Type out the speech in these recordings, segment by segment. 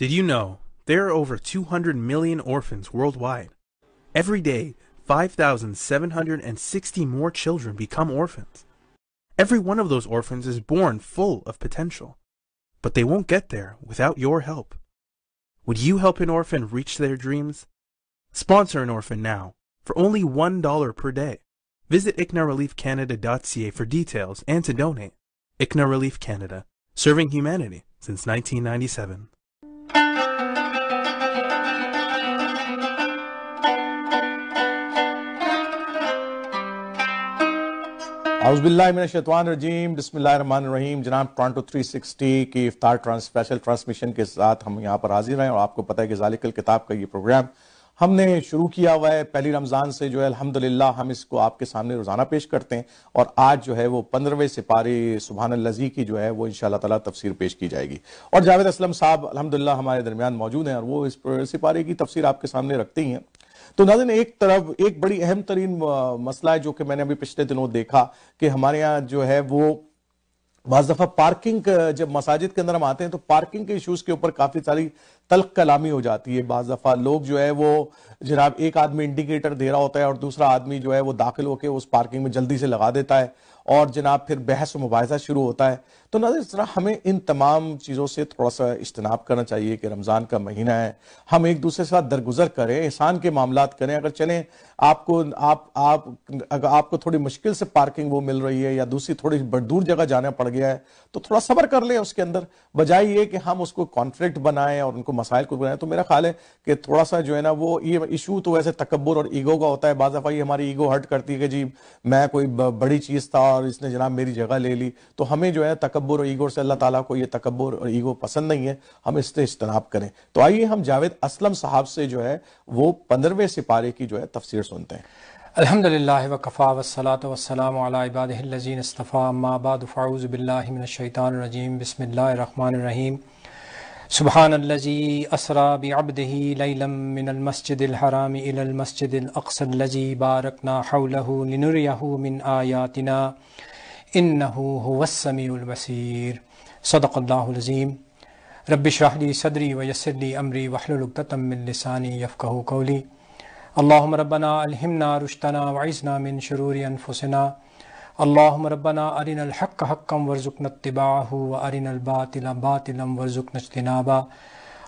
Did you know there are over 200 million orphans worldwide? Every day, 5,760 more children become orphans. Every one of those orphans is born full of potential, but they won't get there without your help. Would you help an orphan reach their dreams? Sponsor an orphan now for only $1 per day. Visit ICNAReliefCanada.ca for details and to donate. ICNA Relief Canada, serving humanity since 1997. اعوذ باللہ من الشیطان الرجیم بسم اللہ الرحمن الرحیم. جناب Toronto 360 کی افطار اسپیشل ٹرانسمیشن کے ساتھ ہم یہاں پر حاضر ہیں اور آپ کو پتہ ہے کہ ذالک الکتاب کا یہ پروگرام ہم نے شروع کیا ہوا ہے پہلی رمضان سے. جو ہے الحمدللہ ہم اس کو آپ کے سامنے روزانہ پیش کرتے ہیں اور آج جو ہے وہ 15ویں سپارے سبحان الذی کی جو ہے وہ انشاءاللہ تعالی تفسیر پیش کی جائے گی اور جاوید اسلم صاحب الحمدللہ ہمارے درمیان موجود ہیں اور وہ اس سپارے کی تفسیر آپ کے سامنے رکھتے ہی ہیں. تو ناظرین ایک طرف ایک بڑی اہم ترین مسئلہ ہے جو کہ میں نے ابھی پچھلے دنوں دیکھا کہ ہمارے ہاں جو ہے وہ بعض دفعہ پارکنگ جب مساجد کے اندر ہم آتے ہیں تو پارکنگ کے ایشوز کے اوپر کافی ساری تلخ کلامی ہو جاتی ہے. بعض دفعہ لوگ جو ہے وہ جناب ایک آدمی انڈیکیٹر دے رہا ہوتا ہے اور دوسرا آدمی جو ہے وہ داخل ہو کے اس پارکنگ میں جلدی سے لگا دیتا ہے اور جناب پھر بحث و مباحثہ شروع ہوتا ہے. تو ناظرین اس طرح ہمیں ان تمام چیزوں سے تھوڑا سا اجتناب کرنا چاہیے کہ رمضان کا مہینہ ہے, ہم ایک دوسرے کے ساتھ درگزر کریں, احسان کے معاملات کریں. اگر چلیں آپ کو تھوڑی مشکل سے پارکنگ وہ مل رہی ہے یا دوسری تھوڑی دور جگہ جانا پڑ گیا ہے تو تھوڑا صبر کر لیں اس کے اندر, بجائے یہ کہ ہم اس کو کانفلکٹ بنائیں اور ان کو مسائل کو بنائیں. تو میرا خیال ہے کہ تھوڑا سا جو ہے نا وہ یہ ایشو تو ویسے تکبر اور ایگو کا ہوتا ہے. بعض دفعہ یہ ہماری ایگو ہرٹ کرتی ہے کہ جی میں کوئی بڑی چیز تھا اور اس نے جناب میری جگہ لے لی. تو ہمیں جو ہے تکبر اور ایگو سے اللہ تعالیٰ کو یہ تکبر اور ایگو پسند نہیں ہے, ہم اس سے اجتناب کریں. تو آئیے ہم جاوید اسلم صاحب سے جو ہے وہ 15ویں سپارے کی جو ہے تفسیر سنتے ہیں. الحمدللہ وکفا والصلاة والسلام علی عبادہ الذین اصطفیٰ اما بعد فاعوذ باللہ من الشیطان الرجیم بسم اللہ الرحمن الرحیم. سبحان الذی اسری بعبدہ لیلا من المسجد الحرام الی المسجد الاقصی الذی بارکنا حولہ لنریہ من آیاتنا انہ هو السمیع البصیر. صدق اللہ العظیم. رب اشرح لی صدری ویسر لی امری واحلل عقدۃ من لسانی یفقہوا قولی. اللہم ربنا الہمنا رشدنا وعصمنا من شرور انفسنا. اللہم ربنا ارنا الحق حقا وارزقنا اتباعہ وارنا الباطل باطلا وارزقنا اجتنابہ.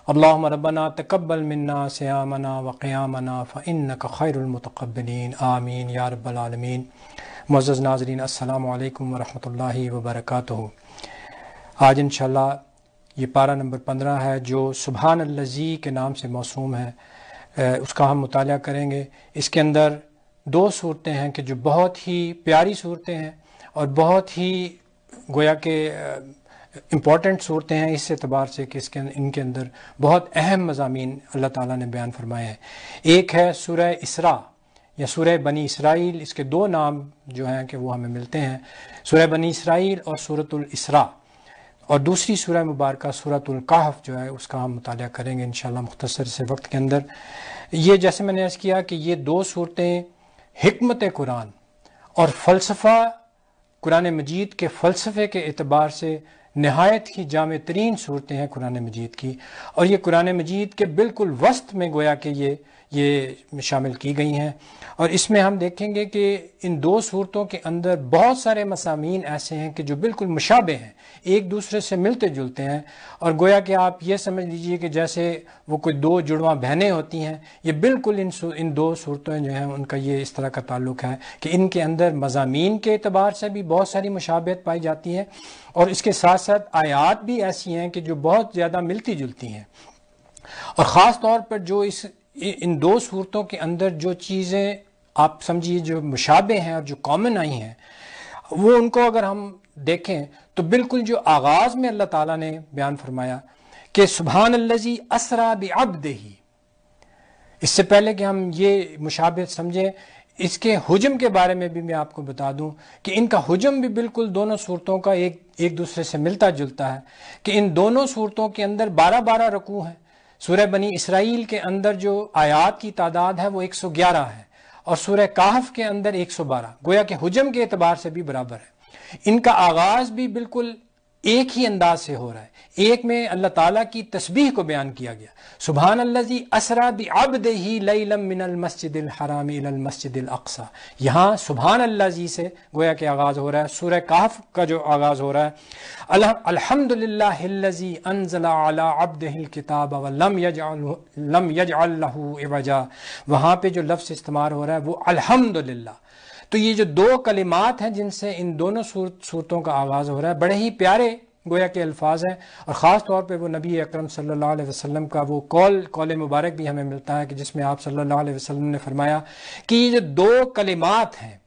اللہم ربنا تقبل منا صیامنا وقیامنا فانک خیر المتقبلین آمین یا رب العالمین. معزز ناظرین السلام علیکم ورحمۃ اللہ وبرکاتہ. آج انشاءاللہ یہ پارہ نمبر 15 ہے جو سبحان الذی کے نام سے موسوم ہے, اس کا ہم مطالعہ کریں گے. اس کے اندر 2 صورتیں ہیں کہ جو بہت ہی پیاری صورتیں ہیں اور بہت ہی گویا کہ امپورٹنٹ صورتیں ہیں اس اعتبار سے کہ ان کے اندر بہت اہم مضامین اللہ تعالیٰ نے بیان فرمائے ہیں. ایک ہے سورہ اسراء یا سورہ بنی اسرائیل, اس کے 2 نام جو ہیں کہ وہ ہمیں ملتے ہیں, سورہ بنی اسرائیل اور سورۃ الاسراء. اور دوسری سورہ مبارکہ سورۃ الکہف جو ہے اس کا ہم مطالعہ کریں گے انشاءاللہ مختصر سے وقت کے اندر. یہ جیسے میں نے عرض کیا کہ یہ 2 صورتیں حکمت قرآن اور فلسفہ قرآن مجید کے فلسفے کے اعتبار سے نہایت ہی جامع ترین صورتیں ہیں قرآن مجید کی, اور یہ قرآن مجید کے بالکل وسط میں گویا کہ یہ شامل کی گئی ہیں. اور اس میں ہم دیکھیں گے کہ ان 2 صورتوں کے اندر بہت سارے مضامین ایسے ہیں کہ جو بالکل مشابہ ہیں, ایک دوسرے سے ملتے جلتے ہیں, اور گویا کہ آپ یہ سمجھ لیجئے کہ جیسے وہ کوئی 2 جڑواں بہنیں ہوتی ہیں. یہ بالکل ان 2 صورتیں جو ہیں ان کا یہ اس طرح کا تعلق ہے کہ ان کے اندر مضامین کے اعتبار سے بھی بہت ساری مشابہت پائی جاتی ہے, اور اس کے ساتھ ساتھ آیات بھی ایسی ہیں کہ جو بہت زیادہ ملتی جلتی ہیں. اور خاص طور پر جو ان 2 صورتوں کے اندر جو چیزیں آپ سمجھیے جو مشابہ ہیں اور جو کامن آئی ہیں, وہ ان کو اگر ہم دیکھیں تو بالکل جو آغاز میں اللہ تعالیٰ نے بیان فرمایا کہ سبحان الذی اسری بعبدہ, اس سے پہلے کہ ہم یہ مشابہت سمجھیں اس کے حجم کے بارے میں بھی میں آپ کو بتا دوں کہ ان کا حجم بھی بالکل دونوں صورتوں کا ایک دوسرے سے ملتا جلتا ہے, کہ ان دونوں صورتوں کے اندر 12 رکوع ہیں. سورہ بنی اسرائیل کے اندر جو آیات کی تعداد ہے وہ 111 ہے اور سورہ کہف کے اندر 112, گویا کہ حجم کے اعتبار سے بھی برابر ہے. ان کا آغاز بھی بالکل ایک ہی انداز سے ہو رہا ہے. ایک میں اللہ تعالیٰ کی تسبیح کو بیان کیا گیا، سبحان الذی اسریٰ بعبدہ لیلا من المسجد الحرام الی المسجد الاقصی. یہاں سبحان الذی سے گویا کہ آغاز ہو رہا ہے. سورہ کہف کا جو آغاز ہو رہا ہے، الحمدللہ الذی انزل علی عبدہ الکتاب ولم یجعل لہ عوجا، وہاں پہ جو لفظ استعمال ہو رہا ہے وہ الحمدللہ. تو یہ جو دو کلمات ہیں جن سے ان دونوں صورتوں کا آغاز ہو رہا ہے، بڑے ہی پیارے گویا کے الفاظ ہیں، اور خاص طور پہ وہ نبی اکرم صلی اللہ علیہ وسلم کا وہ قول مبارک بھی ہمیں ملتا ہے کہ جس میں آپ صلی اللہ علیہ وسلم نے فرمایا کہ یہ جو دو کلمات ہیں،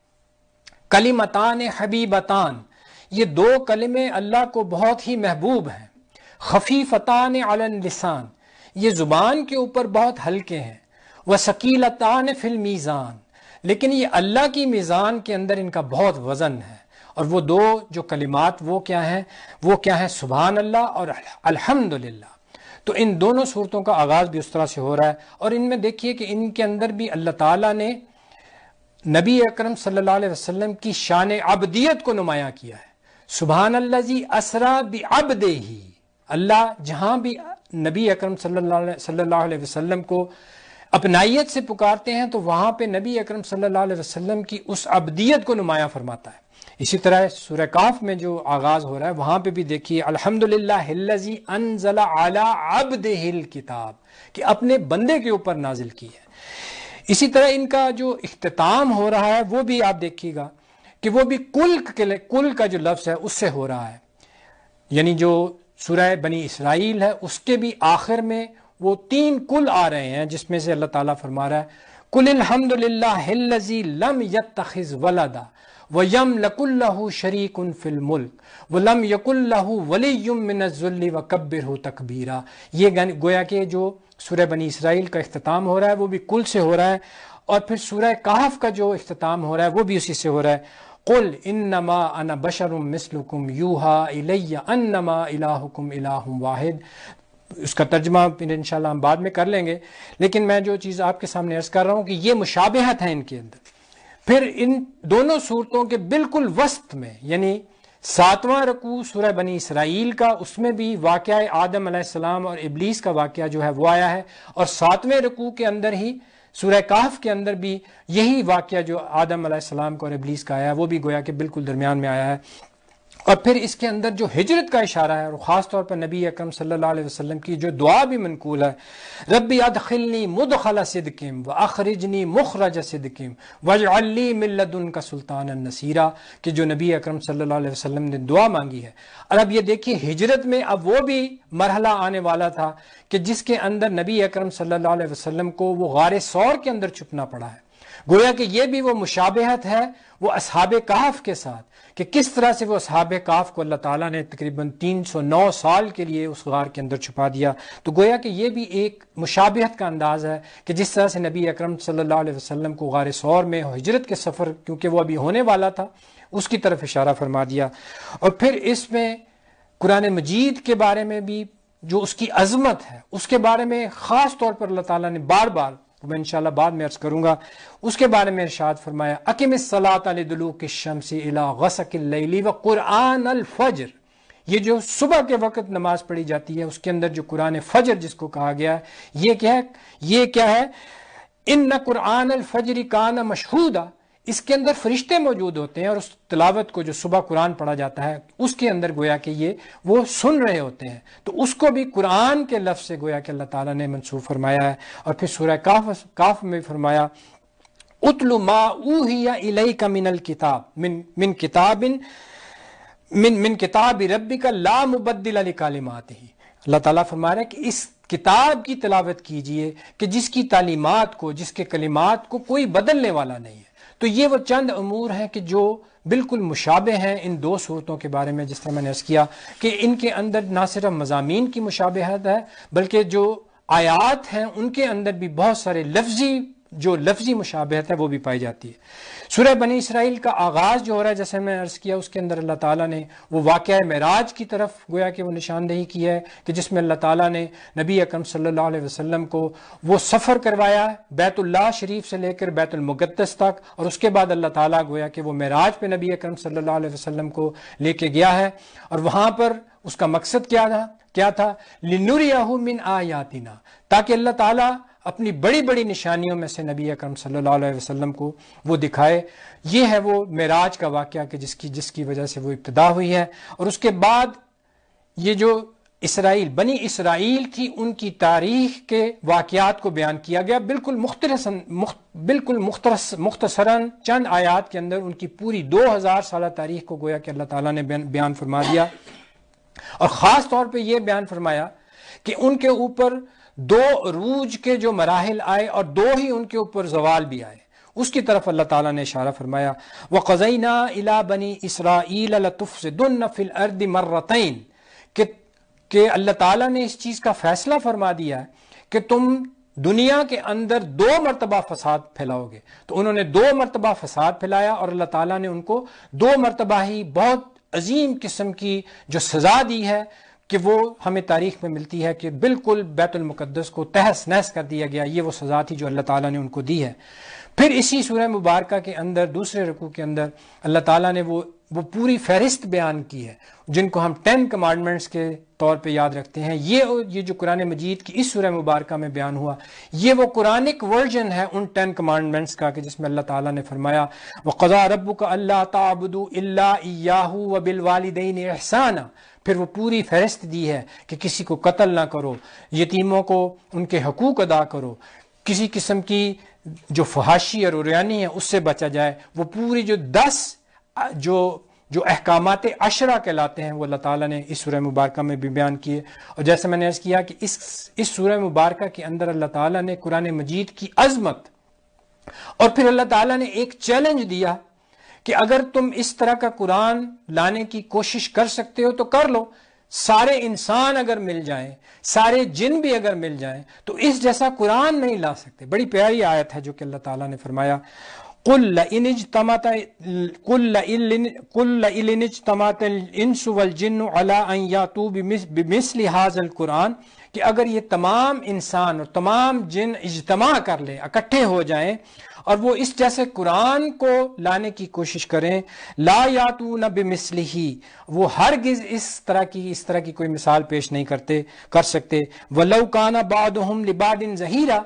کلمتان حبیبتان، یہ دو کلمے اللہ کو بہت ہی محبوب ہیں. خفیفتان علی اللسان، یہ زبان کے اوپر بہت ہلکے ہیں. وثقیلتان فی المیزان، لیکن یہ اللہ کی میزان کے اندر ان کا بہت وزن ہے. اور وہ دو جو کلمات وہ کیا ہیں سبحان اللہ اور الحمدللہ. تو ان دونوں صورتوں کا آغاز بھی اس طرح سے ہو رہا ہے، اور ان میں دیکھیے کہ ان کے اندر بھی اللہ تعالیٰ نے نبی اکرم صلی اللہ علیہ وسلم کی شان عبدیت کو نمایاں کیا ہے. سبحان الذی اسریٰ بعبدہ، اللہ جہاں بھی نبی اکرم صلی اللہ علیہ وسلم کو اپنائیت سے پکارتے ہیں تو وہاں پہ نبی اکرم صلی اللہ علیہ وسلم کی اس عبدیت کو نمایاں فرماتا ہے. اسی طرح سورہ کہف میں جو آغاز ہو رہا ہے وہاں پہ بھی دیکھیے الحمدللہ الذی انزل علی عبدہ الکتاب، کہ اپنے بندے کے اوپر نازل کی ہے. اسی طرح ان کا جو اختتام ہو رہا ہے وہ بھی آپ دیکھیے گا کہ وہ بھی کل کا جو لفظ ہے اس سے ہو رہا ہے. یعنی جو سورہ بنی اسرائیل ہے اس کے بھی آخر میں وہ 3 کل آ رہے ہیں، جس میں سے اللہ تعالیٰ فرما رہا ہے قل الحمدللہ الذی لم یتخذ ولدا وَيَمْلَكُ لَهُ شَرِيكٌ فِي الْمُلْكِ وَلَمْ يَكُنْ لَهُ وَلِيٌّ مِّنَ الذُّلِّ وَكَبِّرْهُ تَكْبِيرًا. یہ گویا کہ جو سورہ بنی اسرائیل کا اختتام ہو رہا ہے وہ بھی کل سے ہو رہا ہے، اور پھر سورہ کہف کا جو اختتام ہو رہا ہے وہ بھی اسی سے ہو رہا ہے. قُلْ إِنَّمَا أَنَا بَشَرٌ مِّثْلُكُمْ يُوحَىٰ إِلَيَّ أَنَّمَا إِلَٰهُكُمْ إِلَٰهٌ وَاحِدٌ. اس کا ترجمہ انشاءاللہ ہم بعد میں کر لیں گے، لیکن میں جو چیز آپ کے سامنے عرض کر رہا ہوں کہ یہ مشابہت ہے ان کے اندر. پھر ان دونوں صورتوں کے بالکل وسط میں، یعنی 7واں رکوع سورہ بنی اسرائیل کا، اس میں بھی واقعہ آدم علیہ السلام اور ابلیس کا واقعہ جو ہے وہ آیا ہے، اور 7ویں رکوع کے اندر ہی سورہ کہف کے اندر بھی یہی واقعہ جو آدم علیہ السلام کا اور ابلیس کا آیا ہے وہ بھی گویا کہ بالکل درمیان میں آیا ہے. اور پھر اس کے اندر جو ہجرت کا اشارہ ہے، اور خاص طور پر نبی اکرم صلی اللہ علیہ وسلم کی جو دعا بھی منقول ہے، ربی ادخلنی مدخل صدق واخرجنی مخرج صدق واجعل لی من لدنک سلطانا نصیرا، کہ جو نبی اکرم صلی اللہ علیہ وسلم نے دعا مانگی ہے. اور اب یہ دیکھیے ہجرت میں اب وہ بھی مرحلہ آنے والا تھا کہ جس کے اندر نبی اکرم صلی اللہ علیہ وسلم کو وہ غار ثور کے اندر چھپنا پڑا ہے. گویا کہ یہ بھی وہ مشابہت ہے وہ اصحاب کہف کے ساتھ، کہ کس طرح سے وہ اصحاب کہف کو اللہ تعالیٰ نے تقریباً 309 سال کے لیے اس غار کے اندر چھپا دیا. تو گویا کہ یہ بھی ایک مشابہت کا انداز ہے کہ جس طرح سے نبی اکرم صلی اللہ علیہ وسلم کو غار ثور میں ہجرت کے سفر کیونکہ وہ ابھی ہونے والا تھا اس کی طرف اشارہ فرما دیا. اور پھر اس میں قرآن مجید کے بارے میں بھی جو اس کی عظمت ہے اس کے بارے میں خاص طور پر اللہ تعالیٰ نے بار بار، میں انشاءاللہ بعد میں عرض کروں گا، اس کے بارے میں ارشاد فرمایا اقم الصلاۃ لدلوک الشمس الی غسق اللیل وقرآن الفجر. یہ جو صبح کے وقت نماز پڑھی جاتی ہے اس کے اندر جو قرآن فجر جس کو کہا گیا ہے یہ کیا ہے ان قرآن الفجر کان مشہودا. اس کے اندر فرشتے موجود ہوتے ہیں، اور اس تلاوت کو جو صبح قرآن پڑھا جاتا ہے اس کے اندر گویا کہ یہ وہ سن رہے ہوتے ہیں. تو اس کو بھی قرآن کے لفظ سے گویا کہ اللہ تعالیٰ نے منسوب فرمایا ہے. اور پھر سورہ کہف میں فرمایا اتل ما اوحی الیک من الکتاب من کتاب ربک لا مبدل لکلماتہ. اللہ تعالیٰ فرما رہا ہے کہ اس کتاب کی تلاوت کیجئے کہ جس کی تعلیمات کو، جس کے کلمات کو کوئی بدلنے والا نہیں ہے. تو یہ وہ چند امور ہیں کہ جو بالکل مشابہ ہیں ان دو صورتوں کے بارے میں، جس طرح میں نے عرض کیا کہ ان کے اندر نہ صرف مضامین کی مشابہت ہے بلکہ جو آیات ہیں ان کے اندر بھی بہت سارے لفظی مشابہت ہے وہ بھی پائی جاتی ہے. سورہ بنی اسرائیل کا آغاز جو ہو رہا ہے جیسے میں عرض کیا اس کے اندر اللہ تعالیٰ نے وہ واقعہ معراج کی طرف گویا کہ وہ نشاندہی کی ہے کہ جس میں اللہ تعالیٰ نے نبی اکرم صلی اللہ علیہ وسلم کو وہ سفر کروایا بیت اللہ شریف سے لے کر بیت المقدس تک، اور اس کے بعد اللہ تعالیٰ گویا کہ وہ معراج پہ نبی اکرم صلی اللہ علیہ وسلم کو لے کے گیا ہے، اور وہاں پر اس کا مقصد کیا تھا؟ لِنُرِيَهُ مِنْ آیاتنا، تاکہ اللہ تعالیٰ اپنی بڑی بڑی نشانیوں میں سے نبی اکرم صلی اللہ علیہ وسلم کو وہ دکھائے۔ یہ ہے وہ معراج کا واقعہ کہ جس کی وجہ سے وہ ابتدا ہوئی ہے۔ اور اس کے بعد یہ جو بنی اسرائیل تھی، ان کی تاریخ کے واقعات کو بیان کیا گیا، بالکل مختصراً چند آیات کے اندر ان کی پوری 2000 سالہ تاریخ کو گویا کہ اللہ تعالیٰ نے بیان فرما دیا۔ اور خاص طور پہ یہ بیان فرمایا کہ ان کے اوپر 2 عروج کے جو مراحل آئے اور 2 ہی ان کے اوپر زوال بھی آئے، اس کی طرف اللہ تعالیٰ نے اشارہ فرمایا۔ وَقَضَيْنَا إِلَىٰ بَنِي إِسْرَائِيلَ لَتُفْسِدُنَّ فِي الْأَرْضِ مَرَّتَيْنِ، کہ اللہ تعالیٰ نے اس چیز کا فیصلہ فرما دیا ہے کہ تم دنیا کے اندر 2 مرتبہ فساد پھیلاؤ گے۔ تو انہوں نے 2 مرتبہ فساد پھیلایا، اور اللہ تعالیٰ نے ان کو 2 مرتبہ ہی بہت عظیم قسم کی جو سزا دی ہے کہ وہ ہمیں تاریخ میں ملتی ہے کہ بالکل بیت المقدس کو تہس نہس کر دیا گیا۔ یہ وہ سزا تھی جو اللہ تعالیٰ نے ان کو دی ہے۔ پھر اسی سورہ مبارکہ کے اندر دوسرے رکوع کے اندر اللہ تعالیٰ نے وہ پوری فہرست بیان کی ہے جن کو ہم 10 کمانڈمنٹس کے طور پہ یاد رکھتے ہیں۔ یہ جو قرآن مجید کی اس سورہ مبارکہ میں بیان ہوا، یہ وہ قرآنک ورژن ہے ان 10 کمانڈمنٹس کا کہ جس میں اللہ تعالیٰ نے فرمایا وَقَضَىٰ رَبُّكَ أَلَّا تَعْبُدُوا إِلَّا إِيَّاهُ وَبِالْوَالِدَيْنِ إِحْسَانًا۔ پھر وہ پوری فہرست دی ہے کہ کسی کو قتل نہ کرو، یتیموں کو ان کے حقوق ادا کرو، کسی قسم کی جو فحاشی اور عریانی ہے اس سے بچا جائے۔ وہ پوری جو 10 جو احکامات عشرہ کہلاتے ہیں وہ اللہ تعالیٰ نے اس سورہ مبارکہ میں بھی بیان کیے۔ اور جیسے میں نے عرض کیا کہ اس سورہ مبارکہ کے اندر اللہ تعالیٰ نے قرآن مجید کی عظمت، اور پھر اللہ تعالیٰ نے ایک چیلنج دیا کہ اگر تم اس طرح کا قرآن لانے کی کوشش کر سکتے ہو تو کر لو، سارے انسان اگر مل جائیں، سارے جن بھی اگر مل جائیں تو اس جیسا قرآن نہیں لا سکتے۔ بڑی پیاری آیت ہے جو کہ اللہ تعالیٰ نے فرمایا قُلْ لَئِنِ اجْتَمَعَتِ الْإِنسُ وَالْجِنُّ عَلَىٰ أَن يَأْتُوا بِمِثْلِ هَٰذَا الْقُرْآنِ، کہ اگر یہ تمام انسان اور تمام جن اجتماع کر لیں، اکٹھے ہو جائیں اور وہ اس جیسے قرآن کو لانے کی کوشش کریں، لا یاتون بمثلہ، وہ ہرگز اس طرح کی کوئی مثال پیش نہیں کر سکتے۔ وَلَوْ كَانَ بَعْضُهُمْ لِبَعْضٍ ظَهِيرًا،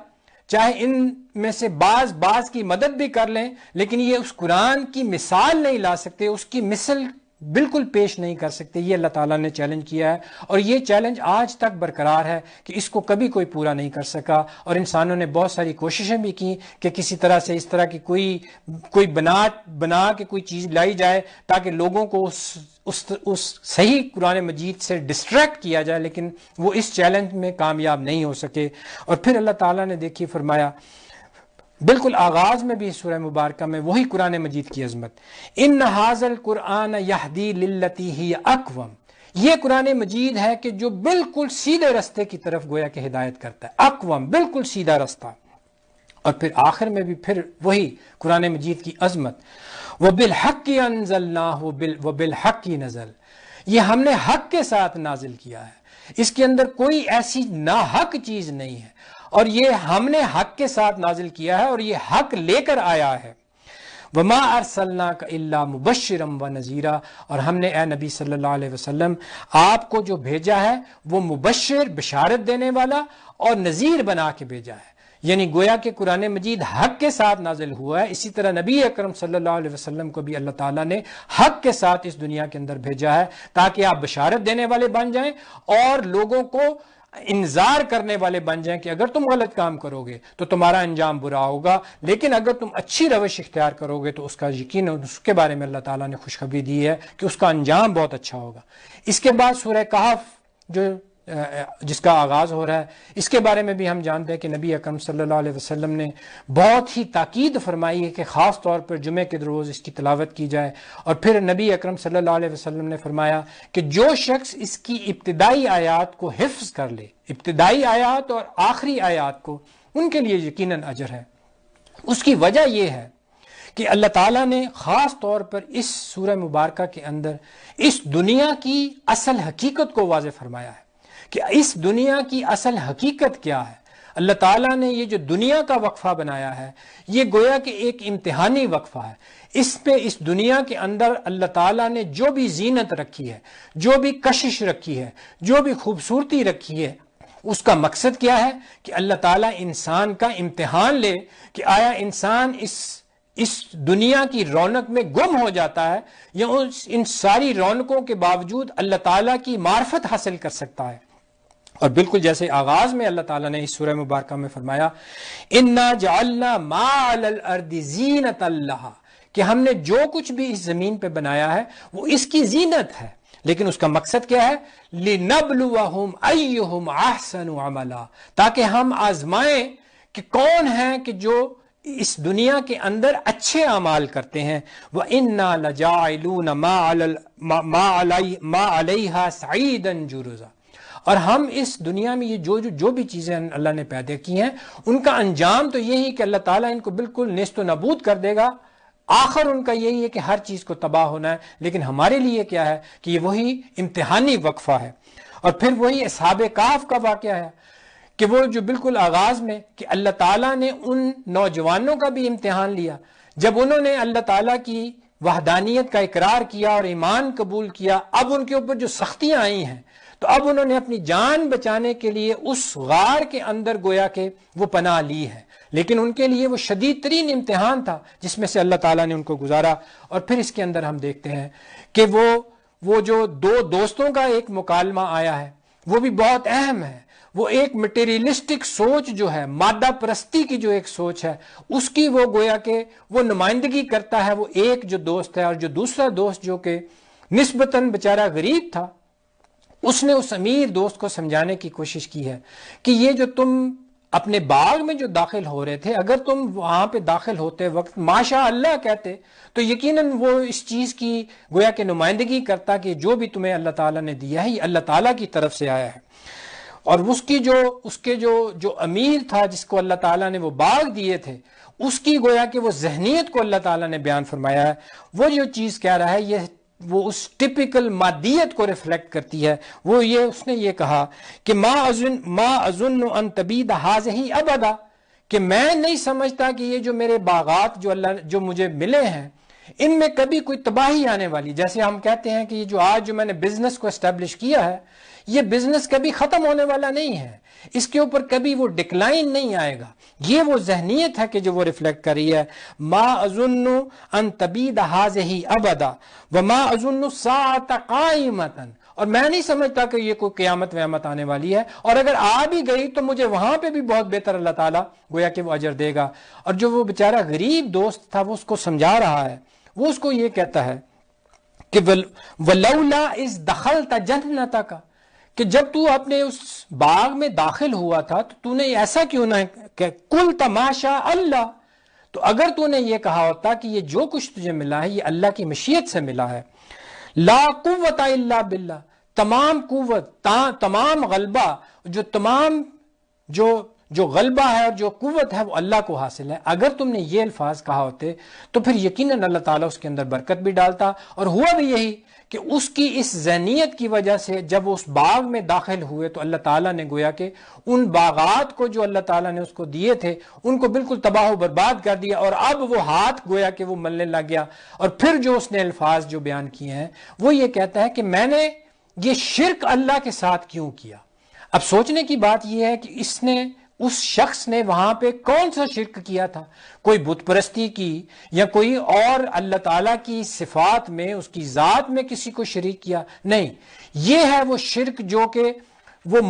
چاہے ان میں سے بعض کی مدد بھی کر لیں، لیکن یہ اس قرآن کی مثال نہیں لا سکتے، اس کی مثل بالکل پیش نہیں کر سکتے۔ یہ اللہ تعالیٰ نے چیلنج کیا ہے، اور یہ چیلنج آج تک برقرار ہے کہ اس کو کبھی کوئی پورا نہیں کر سکا۔ اور انسانوں نے بہت ساری کوششیں بھی کی کہ کسی طرح سے اس طرح کی کوئی بنا کے کوئی چیز لائی جائے تاکہ لوگوں کو اس صحیح قرآن مجید سے ڈسٹریکٹ کیا جائے، لیکن وہ اس چیلنج میں کامیاب نہیں ہو سکے۔ اور پھر اللہ تعالیٰ نے دیکھیے فرمایا بالکل آغاز میں بھی سورہ مبارکہ میں وہی قرآن مجید کی عظمت، ان ھذا القرآن یہدی للتی ہی اقوم، یہ قرآن مجید ہے کہ جو بالکل سیدھے رستے کی طرف گویا کہ ہدایت کرتا ہے، اقوم بالکل سیدھا رستہ۔ اور پھر آخر میں بھی پھر وہی قرآن مجید کی عظمت، وبالحق انزلناہ وبالحق نزل، یہ ہم نے حق کے ساتھ نازل کیا ہے، اس کے اندر کوئی ایسی ناحق چیز نہیں ہے، اور یہ ہم نے حق کے ساتھ نازل کیا ہے اور یہ حق لے کر آیا ہے۔ وما ارسلناک الا مبشرا ونذیرا، اور ہم نے اے نبی صلی اللہ علیہ وسلم آپ کو جو بھیجا ہے وہ مبشر بشارت دینے والا اور نذیر بنا کے بھیجا ہے، یعنی گویا کہ قرآن مجید حق کے ساتھ نازل ہوا ہے۔ اسی طرح نبی اکرم صلی اللہ علیہ وسلم کو بھی اللہ تعالیٰ نے حق کے ساتھ اس دنیا کے اندر بھیجا ہے تاکہ آپ بشارت دینے والے بن جائیں اور لوگوں کو انذار کرنے والے بن جائیں کہ اگر تم غلط کام کرو گے تو تمہارا انجام برا ہوگا، لیکن اگر تم اچھی روش اختیار کرو گے تو اس کا یقین اس کے بارے میں اللہ تعالیٰ نے خوشخبری دی ہے کہ اس کا انجام بہت اچھا ہوگا۔ اس کے بعد سورہ کہف جس کا آغاز ہو رہا ہے، اس کے بارے میں بھی ہم جانتے ہیں کہ نبی اکرم صلی اللہ علیہ وسلم نے بہت ہی تاکید فرمائی ہے کہ خاص طور پر جمعے کے روز اس کی تلاوت کی جائے۔ اور پھر نبی اکرم صلی اللہ علیہ وسلم نے فرمایا کہ جو شخص اس کی ابتدائی آیات کو حفظ کر لے، ابتدائی آیات اور آخری آیات کو، ان کے لیے یقیناً اجر ہے۔ اس کی وجہ یہ ہے کہ اللہ تعالیٰ نے خاص طور پر اس سورہ مبارکہ کے اندر اس دنیا کی اصل حقیقت کو واضح فرمایا ہے کہ اس دنیا کی اصل حقیقت کیا ہے۔ اللہ تعالیٰ نے یہ جو دنیا کا وقفہ بنایا ہے یہ گویا کہ ایک امتحانی وقفہ ہے. اس پہ اس دنیا کے اندر اللہ تعالیٰ نے جو بھی زینت رکھی ہے، جو بھی کشش رکھی ہے، جو بھی خوبصورتی رکھی ہے، اس کا مقصد کیا ہے کہ اللہ تعالیٰ انسان کا امتحان لے کہ آیا انسان اس دنیا کی رونق میں گم ہو جاتا ہے یا ان ساری رونقوں کے باوجود اللہ تعالیٰ کی معرفت حاصل کر سکتا ہے. اور بالکل جیسے آغاز میں اللہ تعالیٰ نے اس سورہ مبارکہ میں فرمایا اِنَّا جَعَلْنَا مَا عَلَى الْأَرْضِ زِینَةً لَهَا، کہ ہم نے جو کچھ بھی اس زمین پہ بنایا ہے وہ اس کی زینت ہے، لیکن اس کا مقصد کیا ہے؟ لِنَبْلُوَهُمْ أَيُّهُمْ أَحْسَنُ عَمَلًا، تاکہ ہم آزمائیں کہ کون ہیں کہ جو اس دنیا کے اندر اچھے اعمال کرتے ہیں. وَإِنَّا لَجَاعِلُونَ مَا عَلَيْهَا سَعِيدًا جُرُزًا، اور ہم اس دنیا میں یہ جو بھی چیزیں اللہ نے پیدا کی ہیں ان کا انجام تو یہی کہ اللہ تعالیٰ ان کو بالکل نیست و نابود کر دے گا. آخر ان کا یہی ہے کہ ہر چیز کو تباہ ہونا ہے، لیکن ہمارے لیے کیا ہے کہ یہ وہی امتحانی وقفہ ہے. اور پھر وہی اصحاب کہف کا واقعہ ہے کہ وہ جو بالکل آغاز میں کہ اللہ تعالیٰ نے ان نوجوانوں کا بھی امتحان لیا جب انہوں نے اللہ تعالیٰ کی وحدانیت کا اقرار کیا اور ایمان قبول کیا. اب ان کے اوپر جو سختیاں آئی ہیں تو اب انہوں نے اپنی جان بچانے کے لیے اس غار کے اندر گویا کہ وہ پناہ لی ہے، لیکن ان کے لیے وہ شدید ترین امتحان تھا جس میں سے اللہ تعالیٰ نے ان کو گزارا. اور پھر اس کے اندر ہم دیکھتے ہیں کہ وہ جو دو دوستوں کا ایک مکالمہ آیا ہے وہ بھی بہت اہم ہے. وہ ایک مٹیریلسٹک سوچ جو ہے، مادہ پرستی کی جو ایک سوچ ہے، اس کی وہ گویا کہ وہ نمائندگی کرتا ہے وہ ایک جو دوست ہے. اور جو دوسرا دوست جو کہ نسبتاً بیچارہ غریب تھا، اس نے اس امیر دوست کو سمجھانے کی کوشش کی ہے کہ یہ جو تم اپنے باغ میں جو داخل ہو رہے تھے، اگر تم وہاں پہ داخل ہوتے وقت ماشاء اللہ کہتے تو یقیناً وہ اس چیز کی گویا کہ نمائندگی کرتا کہ جو بھی تمہیں اللہ تعالیٰ نے دیا ہے یہ اللہ تعالیٰ کی طرف سے آیا ہے. اور اس کے جو امیر تھا جس کو اللہ تعالیٰ نے وہ باغ دیے تھے، اس کی گویا کہ وہ ذہنیت کو اللہ تعالیٰ نے بیان فرمایا ہے. وہ جو چیز کہہ رہا ہے وہ اس ٹپیکل مادیت کو ریفلیکٹ کرتی ہے. اس نے یہ کہا کہ ما اظن ان تبید هذه ابدا، کہ میں نہیں سمجھتا کہ یہ جو میرے باغات جو مجھے ملے ہیں ان میں کبھی کوئی تباہی آنے والی. جیسے ہم کہتے ہیں کہ یہ جو آج جو میں نے بزنس کو اسٹیبلش کیا ہے یہ بزنس کبھی ختم ہونے والا نہیں ہے، اس کے اوپر کبھی وہ ڈکلائن نہیں آئے گا. یہ وہ ذہنیت ہے کہ جو وہ ریفلیکٹ کر رہی ہے. ما اظن ان تبید هذه ابدا وما اظن الساعة قائمة، اور میں نہیں سمجھتا کہ یہ کوئی قیامت ویامت آنے والی ہے، اور اگر آ بھی گئی تو مجھے وہاں پہ بھی بہت بہتر اللہ تعالیٰ گویا کہ وہ اجر دے گا. اور جو وہ بیچارہ غریب دوست تھا وہ اس کو سمجھا رہا ہے، وہ اس کو یہ کہتا ہے کہ ولولا اذ دخلت جنتک، کہ جب تو اپنے اس باغ میں داخل ہوا تھا تو نے ایسا کیوں نہ کہ کل تماشا اللہ، تو اگر تو نے یہ کہا ہوتا کہ یہ جو کچھ تجھے ملا ہے یہ اللہ کی مشیت سے ملا ہے. لا قوت الا باللہ، تمام قوت، تمام غلبہ، تمام جو غلبہ ہے اور جو قوت ہے وہ اللہ کو حاصل ہے. اگر تم نے یہ الفاظ کہا ہوتے تو پھر یقیناً اللہ تعالیٰ اس کے اندر برکت بھی ڈالتا. اور ہوا بھی یہی کہ اس کی اس ذہنیت کی وجہ سے جب وہ اس باغ میں داخل ہوئے تو اللہ تعالیٰ نے گویا کہ ان باغات کو جو اللہ تعالیٰ نے اس کو دیے تھے ان کو بالکل تباہ و برباد کر دیا، اور اب وہ ہاتھ گویا کہ وہ ملنے لگ گیا. اور پھر جو اس نے الفاظ جو بیان کیے ہیں وہ یہ کہتا ہے کہ میں نے یہ شرک اللہ کے ساتھ کیوں کیا. اب سوچنے کی بات یہ ہے کہ اس شخص نے وہاں پہ کون سا شرک کیا تھا؟ کوئی بت پرستی کی یا کوئی اور اللہ تعالیٰ کی صفات میں اس کی ذات میں کسی کو شریک کیا؟ نہیں، یہ ہے وہ شرک جو کہ وہ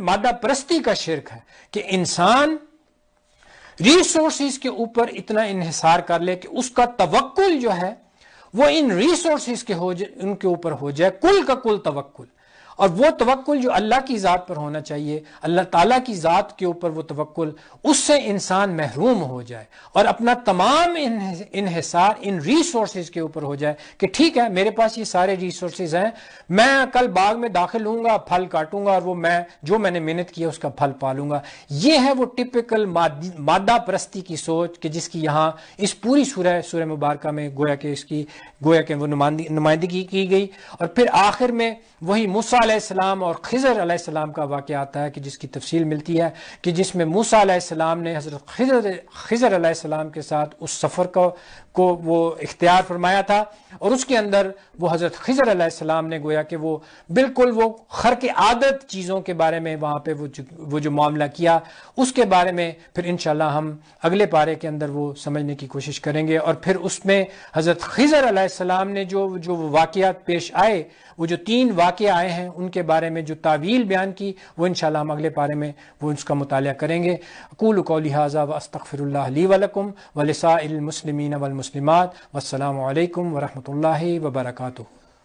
مادہ پرستی کا شرک ہے کہ انسان ریسورسز کے اوپر اتنا انحصار کر لے کہ اس کا توکل جو ہے وہ ان ریسورسز کے ان کے اوپر ہو جائے، کل کا کل توکل. اور وہ توکل جو اللہ کی ذات پر ہونا چاہیے، اللہ تعالیٰ کی ذات کے اوپر وہ توکل، اس سے انسان محروم ہو جائے اور اپنا تمام انحصار ان ریسورسز کے اوپر ہو جائے کہ ٹھیک ہے میرے پاس یہ سارے ریسورسز ہیں، میں کل باغ میں داخل ہوں گا، پھل کاٹوں گا اور وہ میں نے محنت کی ہے اس کا پھل پالوں گا. یہ ہے وہ ٹپیکل مادہ پرستی کی سوچ کہ جس کی یہاں اس پوری سورہ مبارکہ میں گویا کہ وہ نمائندگی کی گئی. اور پھر آخر میں وہی موسیٰ علیہ السلام اور خضر علیہ السلام کا واقعہ آتا ہے کہ جس کی تفصیل ملتی ہے کہ جس میں موسیٰ علیہ السلام نے حضرت خضر علیہ السلام کے ساتھ اس سفر کو وہ اختیار فرمایا تھا، اور اس کے اندر وہ حضرت خضر علیہ السلام نے گویا کہ وہ بالکل وہ خرق عادت چیزوں کے بارے میں وہاں پہ وہ جو معاملہ کیا، اس کے بارے میں پھر انشاءاللہ ہم اگلے پارے کے اندر وہ سمجھنے کی کوشش کریں گے، اور پھر اس میں حضرت خضر علیہ السلام نے جو واقعات پیش آئے، وہ جو 3 واقعے آئے ہیں ان کے بارے میں جو تعویل بیان کی، وہ انشاءاللہ ہم اگلے پارے میں وہ اس کا مطالعہ کریں گے۔ اقول قولی ھذا واستغفر اللہ لی ولکم ولسائر المسلمین والمسلمات، والسلام علیکم ورحمۃ اللہ وبرکاتہ۔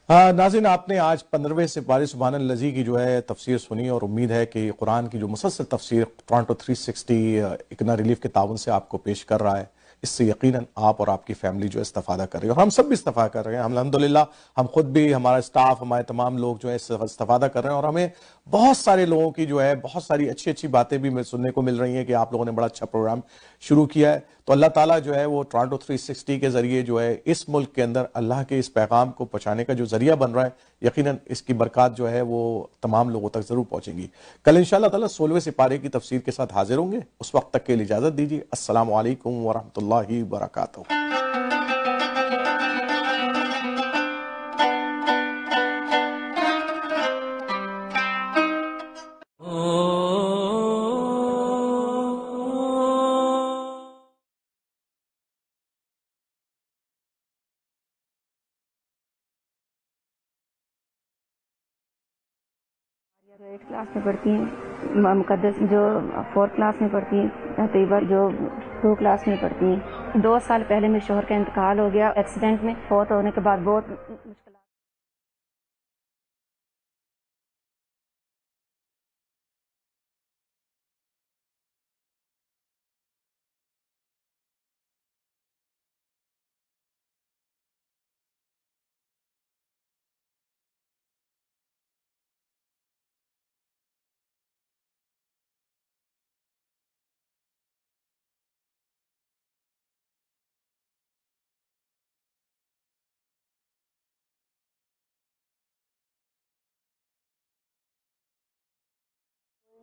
ناظرین، آپ نے آج 15ویں سپارے سبحان الذی کی جو ہے تفسیر سنی، اور امید ہے کہ قرآن کی جو مسلسل تفسیر ٹورانٹو 360 اکنا ریلیف کے تعاون سے آپ کو پیش کر رہا ہے، اس سے یقیناً آپ اور آپ کی فیملی جو ہے استفادہ کر رہی ہے، اور ہم سب بھی استفادہ کر رہے ہیں الحمدللہ۔ ہم خود بھی، ہمارا اسٹاف، ہمارے تمام لوگ جو ہے استفادہ کر رہے ہیں، اور ہمیں بہت سارے لوگوں کی جو ہے بہت ساری اچھی باتیں بھی سننے کو مل رہی ہیں کہ آپ لوگوں نے بڑا اچھا پروگرام شروع کیا ہے۔ تو اللہ تعالیٰ جو ہے وہ ٹورانٹو 360 کے ذریعے جو ہے اس ملک کے اندر اللہ کے اس پیغام کو پہنچانے کا جو ذریعہ بن رہا ہے، یقیناً اس کی برکات جو ہے وہ تمام لوگوں تک ضرور پہنچیں گی۔ کل انشاءاللہ تعالیٰ 16ویں سپارے کی تفسیر کے ساتھ حاضر ہوں گے، اس وقت تک کے لیے اجازت دیجیے۔ السلام علیکم ورحمۃ اللہ وبرکاتہ۔ جو 8 کلاس میں پڑھتی ہیں، مقدس جو 4 کلاس میں پڑھتی ہیں، طیبہ جو 2 کلاس میں پڑھتی ہیں۔ 2 سال پہلے میرے شوہر کا انتقال ہو گیا ایکسیڈنٹ میں، فوت ہونے کے بعد بہت مشکلات۔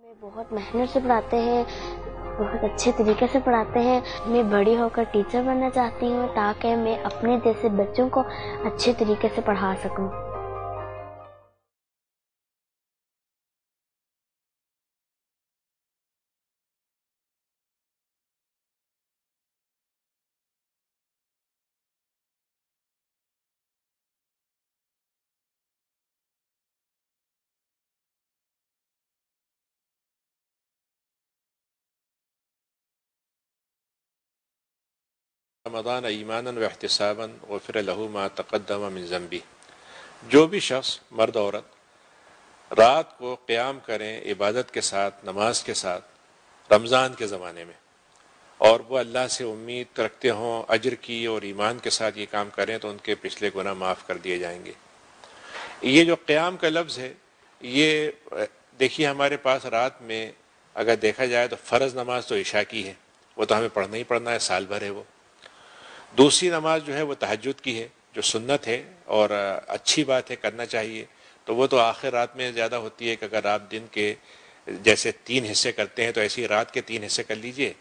میں بہت محنت سے پڑھاتے ہیں، بہت اچھے طریقے سے پڑھاتے ہیں۔ میں بڑی ہو کر ٹیچر بننا چاہتی ہوں تاکہ میں اپنے جیسے بچوں کو اچھے طریقے سے پڑھا سکوں۔ رمضان ایمانا و احتسابا غفر له ما تقدم من ذنبی۔ جو بھی شخص، مرد عورت، رات کو قیام کریں عبادت کے ساتھ، نماز کے ساتھ رمضان کے زمانے میں، اور وہ اللہ سے امید رکھتے ہوں اجر کی اور ایمان کے ساتھ یہ کام کریں تو ان کے پچھلے گناہ معاف کر دیے جائیں گے۔ یہ جو قیام کا لفظ ہے، یہ دیکھیے ہمارے پاس رات میں اگر دیکھا جائے تو فرض نماز تو عشاء کی ہے، وہ تو ہمیں پڑھنا ہی پڑھنا ہے، سال بھر ہے وہ۔ دوسری نماز جو ہے وہ تہجد کی ہے، جو سنت ہے اور اچھی بات ہے، کرنا چاہیے، تو وہ تو آخر رات میں زیادہ ہوتی ہے کہ اگر آپ دن کے جیسے 3 حصے کرتے ہیں تو ایسی رات کے 3 حصے کر لیجئے،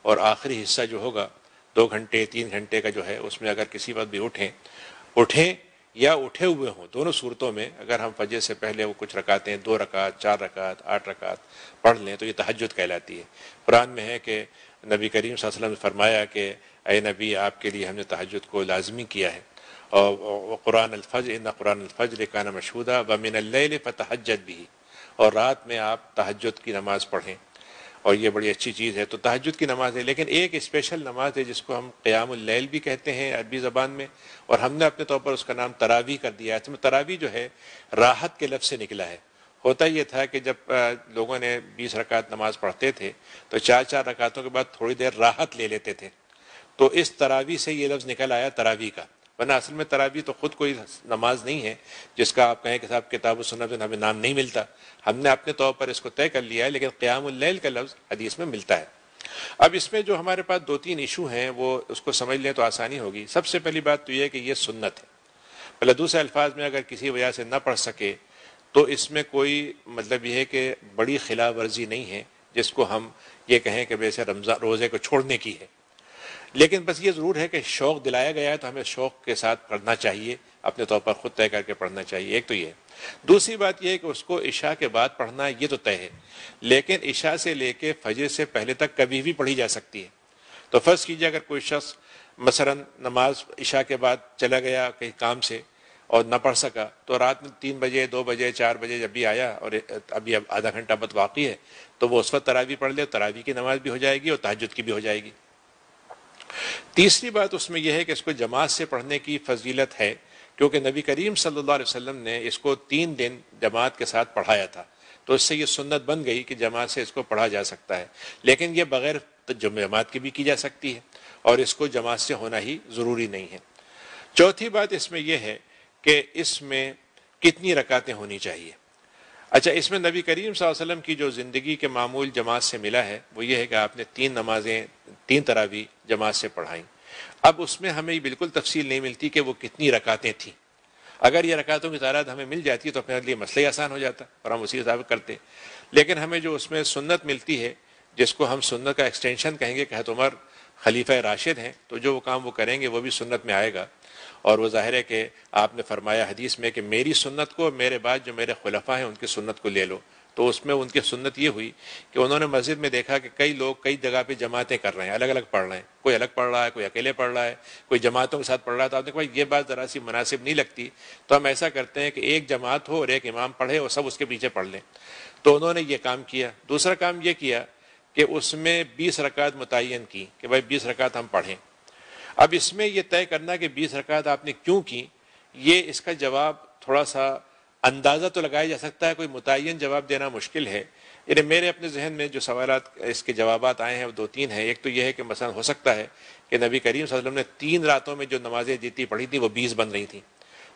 اور آخری حصہ جو ہوگا 2 گھنٹے 3 گھنٹے کا جو ہے اس میں اگر کسی وقت بھی اٹھیں یا اٹھے ہوئے ہوں، دونوں صورتوں میں اگر ہم فجر سے پہلے وہ کچھ رکعتیں 2 رکعت 4 رکعت 8 رکعت پڑھ لیں تو یہ تہجد کہلاتی ہے۔ قرآن میں ہے کہ نبی کریم صلی اللہ علیہ وسلم نے فرمایا کہ اے نبی، آپ کے لیے ہم نے تہجد کو لازمی کیا ہے، اور قرآن الفجر ان قرآن الفجر کان مشہودا ومن اللیل فتہجد بھی، اور رات میں آپ تہجد کی نماز پڑھیں، اور یہ بڑی اچھی چیز ہے۔ تو تہجد کی نماز ہے، لیکن ایک اسپیشل نماز ہے جس کو ہم قیام اللیل بھی کہتے ہیں عربی زبان میں، اور ہم نے اپنے طور پر اس کا نام تراویح کر دیا ہے۔ اس میں تراویح جو ہے راحت کے لفظ سے نکلا ہے۔ ہوتا یہ تھا کہ جب لوگوں نے 20 رکعت نماز پڑھتے تھے تو 4 رکعتوں کے بعد تھوڑی دیر راحت لے لیتے تھے، تو اس تراویح سے یہ لفظ نکل آیا تراویح کا، ورنہ اصل میں تراویح تو خود کوئی نماز نہیں ہے جس کا آپ کہیں کہ صاحب کتاب و سنت میں ہمیں نام نہیں ملتا، ہم نے اپنے طور پر اس کو طے کر لیا ہے، لیکن قیام اللیل کا لفظ حدیث میں ملتا ہے۔ اب اس میں جو ہمارے پاس 2-3 ایشو ہیں وہ اس کو سمجھ لیں تو آسانی ہوگی۔ سب سے پہلی بات تو یہ ہے کہ یہ سنت ہے، پہلے دوسرے الفاظ میں اگر کسی وجہ سے نہ پڑھ سکے تو اس میں کوئی مطلب یہ ہے کہ بڑی خلاف ورزی نہیں ہے جس کو ہم یہ کہیں کہ ویسے رمضان روزے کو چھوڑنے کی ہے. لیکن بس یہ ضرور ہے کہ شوق دلایا گیا ہے تو ہمیں شوق کے ساتھ پڑھنا چاہیے، اپنے طور پر خود طے کر کے پڑھنا چاہیے. ایک تو یہ. دوسری بات یہ ہے کہ اس کو عشاء کے بعد پڑھنا ہے، یہ تو طے ہے، لیکن عشاء سے لے کے فجر سے پہلے تک کبھی بھی پڑھی جا سکتی ہے. تو فرض کیجئے اگر کوئی شخص مثلا نماز عشاء کے بعد چلا گیا کہیں کام سے اور نہ پڑھ سکا، تو رات میں 3 بجے 2 بجے 4 بجے جب بھی آیا اور ابھی اب آدھا گھنٹہ بعد واقعی ہے تو وہ اس وقت تراویح پڑھ لے، تراویح کی نماز بھی ہو جائے گی اور تہجد کی بھی ہو جائے گی. تیسری بات اس میں یہ ہے کہ اس کو جماعت سے پڑھنے کی فضیلت ہے، کیونکہ نبی کریم صلی اللہ علیہ وسلم نے اس کو 3 دن جماعت کے ساتھ پڑھایا تھا، تو اس سے یہ سنت بن گئی کہ جماعت سے اس کو پڑھا جا سکتا ہے. لیکن یہ بغیر جماعت کی بھی کی جا سکتی ہے اور اس کو جماعت سے ہونا ہی ضروری نہیں ہے. چوتھی بات اس میں یہ ہے کہ اس میں کتنی رکعتیں ہونی چاہیے. اچھا، اس میں نبی کریم صلی اللہ علیہ وسلم کی جو زندگی کے معمول جماعت سے ملا ہے وہ یہ ہے کہ آپ نے 3 نمازیں 3 تراویح جماعت سے پڑھائیں. اب اس میں ہمیں بالکل تفصیل نہیں ملتی کہ وہ کتنی رکعتیں تھیں. اگر یہ رکعتوں کی تعداد ہمیں مل جاتی ہے تو اپنے لیے مسئلہ ہی آسان ہو جاتا اور ہم اسی حساب کرتے. لیکن ہمیں جو اس میں سنت ملتی ہے، جس کو ہم سنت کا ایکسٹینشن کہیں گے کہ حضرت عمر خلیفہ راشد ہیں، تو جو وہ کام وہ کریں گے وہ بھی سنت میں آئے گا. اور وہ ظاہر ہے کہ آپ نے فرمایا حدیث میں کہ میری سنت کو، میرے بعد جو میرے خلفاء ہیں ان کی سنت کو لے لو. تو اس میں ان کی سنت یہ ہوئی کہ انہوں نے مسجد میں دیکھا کہ کئی لوگ کئی جگہ پہ جماعتیں کر رہے ہیں، الگ الگ پڑھ رہے ہیں، کوئی الگ پڑھ رہا ہے، کوئی اکیلے پڑھ رہا ہے، کوئی جماعتوں کے ساتھ پڑھ رہا ہے. تو آپ نے کہا یہ بات ذرا سی مناسب نہیں لگتی، تو ہم ایسا کرتے ہیں کہ ایک جماعت ہو اور ایک امام پڑھے اور سب اس کے پیچھے پڑھ لیں. تو انہوں نے یہ کام کیا. دوسرا کام یہ کیا کہ اس میں 20 رکعت متعین کی کہ بھائی 20 رکعت ہم پڑھیں. اب اس میں یہ طے کرنا کہ 20 رکعت آپ نے کیوں کی، یہ اس کا جواب تھوڑا سا اندازہ تو لگایا جا سکتا ہے، کوئی متعین جواب دینا مشکل ہے. یعنی میرے اپنے ذہن میں جو سوالات اس کے جوابات آئے ہیں وہ 2-3 ہیں. ایک تو یہ ہے کہ مثلا ہو سکتا ہے کہ نبی کریم صلی اللہ علیہ وسلم نے 3 راتوں میں جو نمازیں جتنی پڑھی تھیں وہ 20 بن رہی تھیں،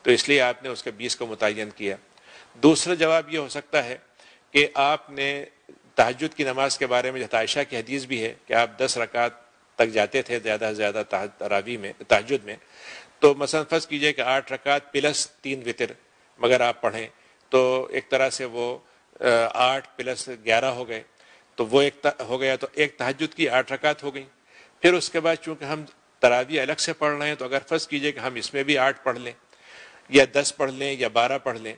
تو اس لیے آپ نے اس کے 20 کو متعین کیا. دوسرا جواب یہ ہو سکتا ہے کہ آپ نے تہجد کی نماز کے بارے میں جو عائشہ کی حدیث بھی ہے کہ آپ 10 رکعت تک جاتے تھے زیادہ سے زیادہ تراویح میں تہجد میں، تو مثلا فرض کیجئے کہ 8 رکعت پلس 3 وتر مگر آپ پڑھیں تو ایک طرح سے وہ 8 پلس 11 ہو گئے، تو وہ ایک ہو گیا، تو ایک تہجد کی 8 رکعت ہو گئیں. پھر اس کے بعد چونکہ ہم تراویح الگ سے پڑھ رہے ہیں تو اگر فرض کیجئے کہ ہم اس میں بھی 8 پڑھ لیں یا 10 پڑھ لیں یا 12 پڑھ لیں،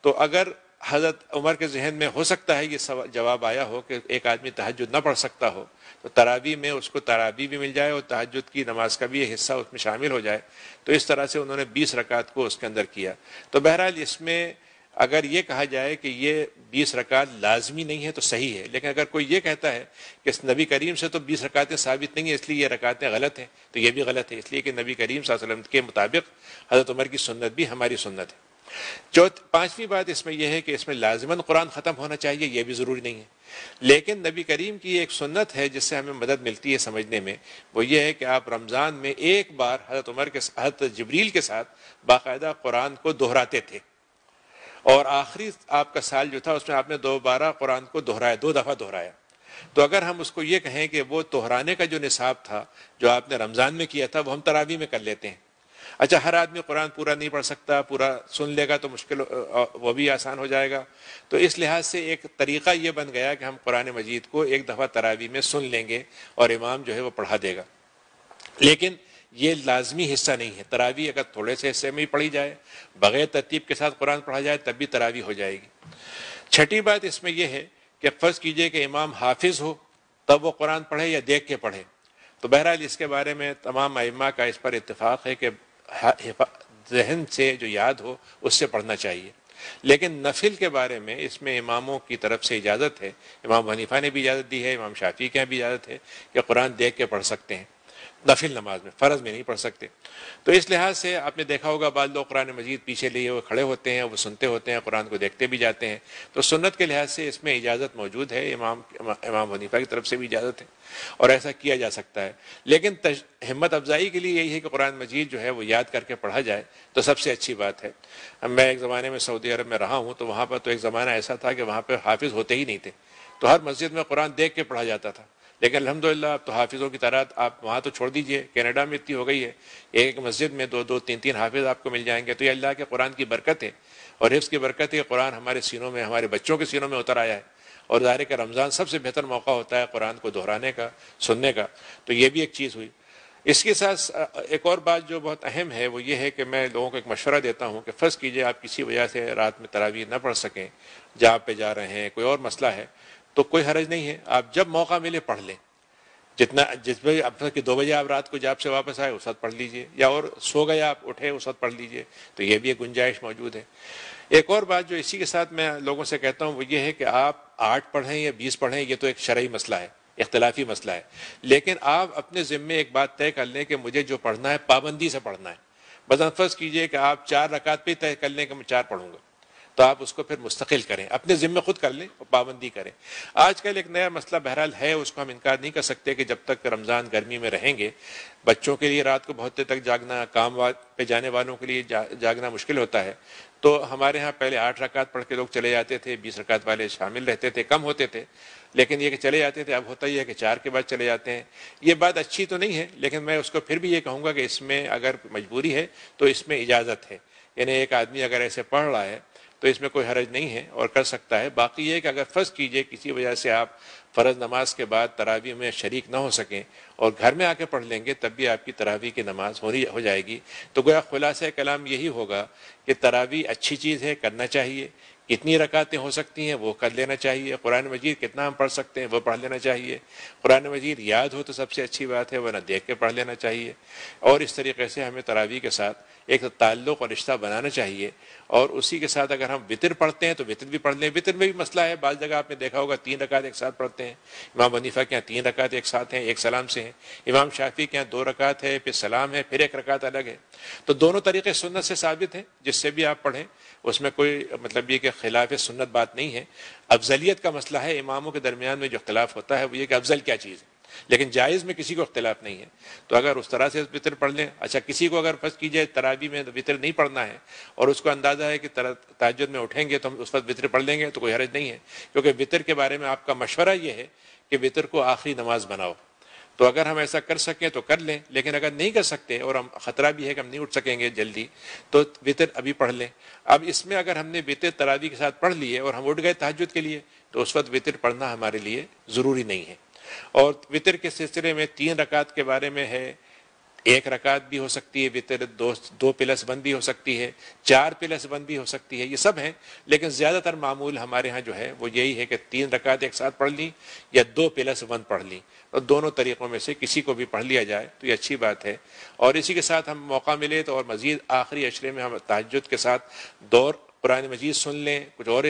تو اگر حضرت عمر کے ذہن میں ہو سکتا ہے یہ جواب آیا ہو کہ ایک آدمی تہجد نہ پڑھ سکتا ہو تو تراویح میں اس کو تراویح بھی مل جائے اور تہجد کی نماز کا بھی یہ حصہ اس میں شامل ہو جائے، تو اس طرح سے انہوں نے 20 رکعت کو اس کے اندر کیا. تو بہرحال اس میں اگر یہ کہا جائے کہ یہ 20 رکعت لازمی نہیں ہے تو صحیح ہے، لیکن اگر کوئی یہ کہتا ہے کہ نبی کریم سے تو 20 رکعتیں ثابت نہیں ہیں اس لیے یہ رکعتیں غلط ہیں، تو یہ بھی غلط ہے، اس لیے کہ نبی کریم صلی اللہ علیہ وسلم کے مطابق حضرت عمر کی سنت بھی ہماری سنت ہے. پانچویں بات اس میں یہ ہے کہ اس میں لازماً قرآن ختم ہونا چاہیے، یہ بھی ضروری نہیں ہے، لیکن نبی کریم کی ایک سنت ہے جس سے ہمیں مدد ملتی ہے سمجھنے میں، وہ یہ ہے کہ آپ رمضان میں ایک بار حضرت عمر کے حضرت جبریل کے ساتھ باقاعدہ قرآن کو دہراتے تھے، اور آخری آپ کا سال جو تھا اس میں آپ نے دوبارہ قرآن کو دہرایا، 2 دفعہ دہرایا. تو اگر ہم اس کو یہ کہیں کہ وہ دہرانے کا جو نصاب تھا جو آپ نے رمضان میں کیا تھا وہ ہم تراویح میں کر لیتے ہیں. اچھا، ہر آدمی قرآن پورا نہیں پڑھ سکتا، پورا سن لے گا تو مشکل، وہ بھی آسان ہو جائے گا، تو اس لحاظ سے ایک طریقہ یہ بن گیا کہ ہم قرآن مجید کو ایک دفعہ تراویح میں سن لیں گے اور امام جو ہے وہ پڑھا دے گا. لیکن یہ لازمی حصہ نہیں ہے. تراویح اگر تھوڑے سے حصے میں ہی پڑھی جائے، بغیر ترتیب کے ساتھ قرآن پڑھا جائے تب بھی تراویح ہو جائے گی. چھٹی بات اس میں یہ ہے کہ فرض کیجئے کہ امام حافظ ہو تب وہ قرآن پڑھے یا دیکھ کے پڑھے، تو بہرحال اس کے بارے میں تمام ائمہ کا اس پر اتفاق ہے کہ ذہن سے جو یاد ہو اس سے پڑھنا چاہیے. لیکن نفل کے بارے میں اس میں اماموں کی طرف سے اجازت ہے، امام حنیفہ نے بھی اجازت دی ہے، امام شافعی کے بھی اجازت ہے کہ قرآن دیکھ کے پڑھ سکتے ہیں نفل نماز میں، فرض میں نہیں پڑھ سکتے. تو اس لحاظ سے آپ نے دیکھا ہوگا بعض لوگ قرآن مجید پیچھے لیے ہوئے کھڑے ہوتے ہیں، وہ سنتے ہوتے ہیں، قرآن کو دیکھتے بھی جاتے ہیں. تو سنت کے لحاظ سے اس میں اجازت موجود ہے، امام حنیفہ کی طرف سے بھی اجازت ہے اور ایسا کیا جا سکتا ہے. لیکن ہمت افزائی کے لیے یہی ہے کہ قرآن مجید جو ہے وہ یاد کر کے پڑھا جائے تو سب سے اچھی بات ہے. میں ایک زمانے میں سعودی عرب میں رہا ہوں تو وہاں پر تو ایک زمانہ ایسا تھا کہ وہاں پہ حافظ ہوتے ہی نہیں تھے، تو ہر مسجد میں قرآن دیکھ کے پڑھا جاتا تھا. لیکن الحمدللہ اب تو حافظوں کی تعداد آپ وہاں تو چھوڑ دیجئے، کینیڈا میں اتنی ہو گئی ہے، ایک مسجد میں 2-2 3-3 حافظ آپ کو مل جائیں گے. تو یہ اللہ کے قرآن کی برکت ہے اور حفظ کی برکت ہے قرآن ہمارے سینوں میں، ہمارے بچوں کے سینوں میں اتر آیا ہے، اور ظاہر ہے کہ رمضان سب سے بہتر موقع ہوتا ہے قرآن کو دہرانے کا، سننے کا، تو یہ بھی ایک چیز ہوئی۔ اس کے ساتھ ایک اور بات جو بہت اہم ہے وہ یہ ہے کہ میں لوگوں کو ایک مشورہ دیتا ہوں کہ فرض کیجئے آپ کسی وجہ سے رات میں تراویح نہ پڑھ سکیں، جاب پہ جا رہے ہیں، کوئی اور مسئلہ ہے، تو کوئی حرج نہیں ہے، آپ جب موقع ملے پڑھ لیں، جس بجے اب کہ 2 بجے آپ رات کو جاب سے واپس آئے اس وقت پڑھ لیجئے، یا اور سو گئے آپ اٹھے اس وقت پڑھ لیجئے، تو یہ بھی ایک گنجائش موجود ہے۔ ایک اور بات جو اسی کے ساتھ میں لوگوں سے کہتا ہوں وہ یہ ہے کہ آپ 8 پڑھیں یا 20 پڑھیں، یہ تو ایک شرعی مسئلہ ہے، اختلافی مسئلہ ہے، لیکن آپ اپنے ذمے ایک بات طے کر لیں کہ مجھے جو پڑھنا ہے پابندی سے پڑھنا ہے۔ مثلا فرض کیجئے کہ آپ 4 رکعت پہ طے کر لیں کہ میں 4 پڑھوں گا، تو آپ اس کو پھر مستقل کریں، اپنے ذمے خود کر لیں اور پابندی کریں۔ آج کل ایک نیا مسئلہ بہرحال ہے، اس کو ہم انکار نہیں کر سکتے کہ جب تک رمضان گرمی میں رہیں گے، بچوں کے لیے رات کو بہت دیر تک جاگنا، کام پہ جانے والوں کے لیے جاگنا مشکل ہوتا ہے، تو ہمارے ہاں پہلے 8 رکعت پڑھ کے لوگ چلے جاتے تھے، 20 رکعت والے شامل رہتے تھے، کم ہوتے تھے، لیکن یہ کہ چلے جاتے تھے، اب ہوتا ہی ہے کہ 4 کے بعد چلے جاتے ہیں۔ یہ بات اچھی تو نہیں ہے، لیکن میں اس کو پھر بھی یہ کہوں گا کہ اس میں اگر مجبوری ہے تو اس میں اجازت ہے، یعنی ایک آدمی اگر ایسے پڑھ رہا ہے تو اس میں کوئی حرج نہیں ہے اور کر سکتا ہے۔ باقی یہ کہ اگر فرض کیجئے کسی وجہ سے آپ فرض نماز کے بعد تراویح میں شریک نہ ہو سکیں اور گھر میں آ کے پڑھ لیں گے، تب بھی آپ کی تراویح کی نماز ہو جائے گی۔ تو گویا خلاصہ کلام یہی ہوگا کہ تراویح اچھی چیز ہے، کرنا چاہیے، کتنی رکعتیں ہو سکتی ہیں وہ کر لینا چاہیے، قرآن مجید کتنا ہم پڑھ سکتے ہیں وہ پڑھ لینا چاہیے، قرآن مجید یاد ہو تو سب سے اچھی بات ہے، ورنہ دیکھ کے پڑھ لینا چاہیے، اور اس طریقے سے ہمیں تراویح کے ساتھ ایک تعلق اور رشتہ بنانا چاہیے۔ اور اسی کے ساتھ اگر ہم وتر پڑھتے ہیں تو وتر بھی پڑھ لیں۔ وتر میں بھی مسئلہ ہے، بعض جگہ آپ نے دیکھا ہوگا 3 رکعت ایک ساتھ پڑھتے ہیں، امام حنیفہ کے یہاں 3 رکعت ایک ساتھ ہیں، ایک سلام سے ہیں، امام شافعی کے یہاں 2 رکعت ہے، پھر سلام ہے، پھر 1 رکعت الگ ہے۔ تو دونوں طریقے سنت سے ثابت ہیں، جس سے بھی آپ پڑھیں، اس میں کوئی مطلب یہ کہ خلاف سنت بات نہیں ہے۔ افضلیت کا مسئلہ ہے، اماموں کے درمیان میں جو اختلاف ہوتا ہے وہ یہ کہ افضل کیا چیز ہے، لیکن جائز میں کسی کو اختلاف نہیں ہے۔ تو اگر اس طرح سے وتر پڑھ لیں، اچھا کسی کو اگر فرض کیجئے تراویح میں وتر نہیں پڑھنا ہے اور اس کو اندازہ ہے کہ تہجد میں اٹھیں گے تو ہم اس وقت وتر پڑھ لیں گے، تو کوئی حرج نہیں ہے، کیونکہ وتر کے بارے میں آپ کا مشورہ یہ ہے کہ وتر کو آخری نماز بناؤ۔ تو اگر ہم ایسا کر سکیں تو کر لیں، لیکن اگر نہیں کر سکتے اور ہم خطرہ بھی ہے کہ ہم نہیں اٹھ سکیں گے جلدی، تو وتر ابھی پڑھ لیں۔ اب اس میں اگر ہم نے وتر تراویح کے ساتھ پڑھ لیے اور ہم اٹھ گئے تہجد کے لیے، تو اس وقت وتر پڑھنا ہمارے لیے ضروری نہیں ہے۔ اور وتر کے سلسلے میں 3 رکعت کے بارے میں ہے، 1 رکعت بھی ہو سکتی ہے وتر، 2+1 بھی ہو سکتی ہے، 4+1 بھی ہو سکتی ہے، یہ سب ہیں، لیکن زیادہ تر معمول ہمارے ہاں جو ہے وہ یہی ہے کہ 3 رکعت ایک ساتھ پڑھ لی یا 2+1 پڑھ لی، اور دونوں طریقوں میں سے کسی کو بھی پڑھ لیا جائے تو یہ اچھی بات ہے۔ اور اسی کے ساتھ ہم موقع ملے تو اور مزید آخری عشرے میں ہم تہجد کے ساتھ دور قرآن مجید سن لیں، کچھ اور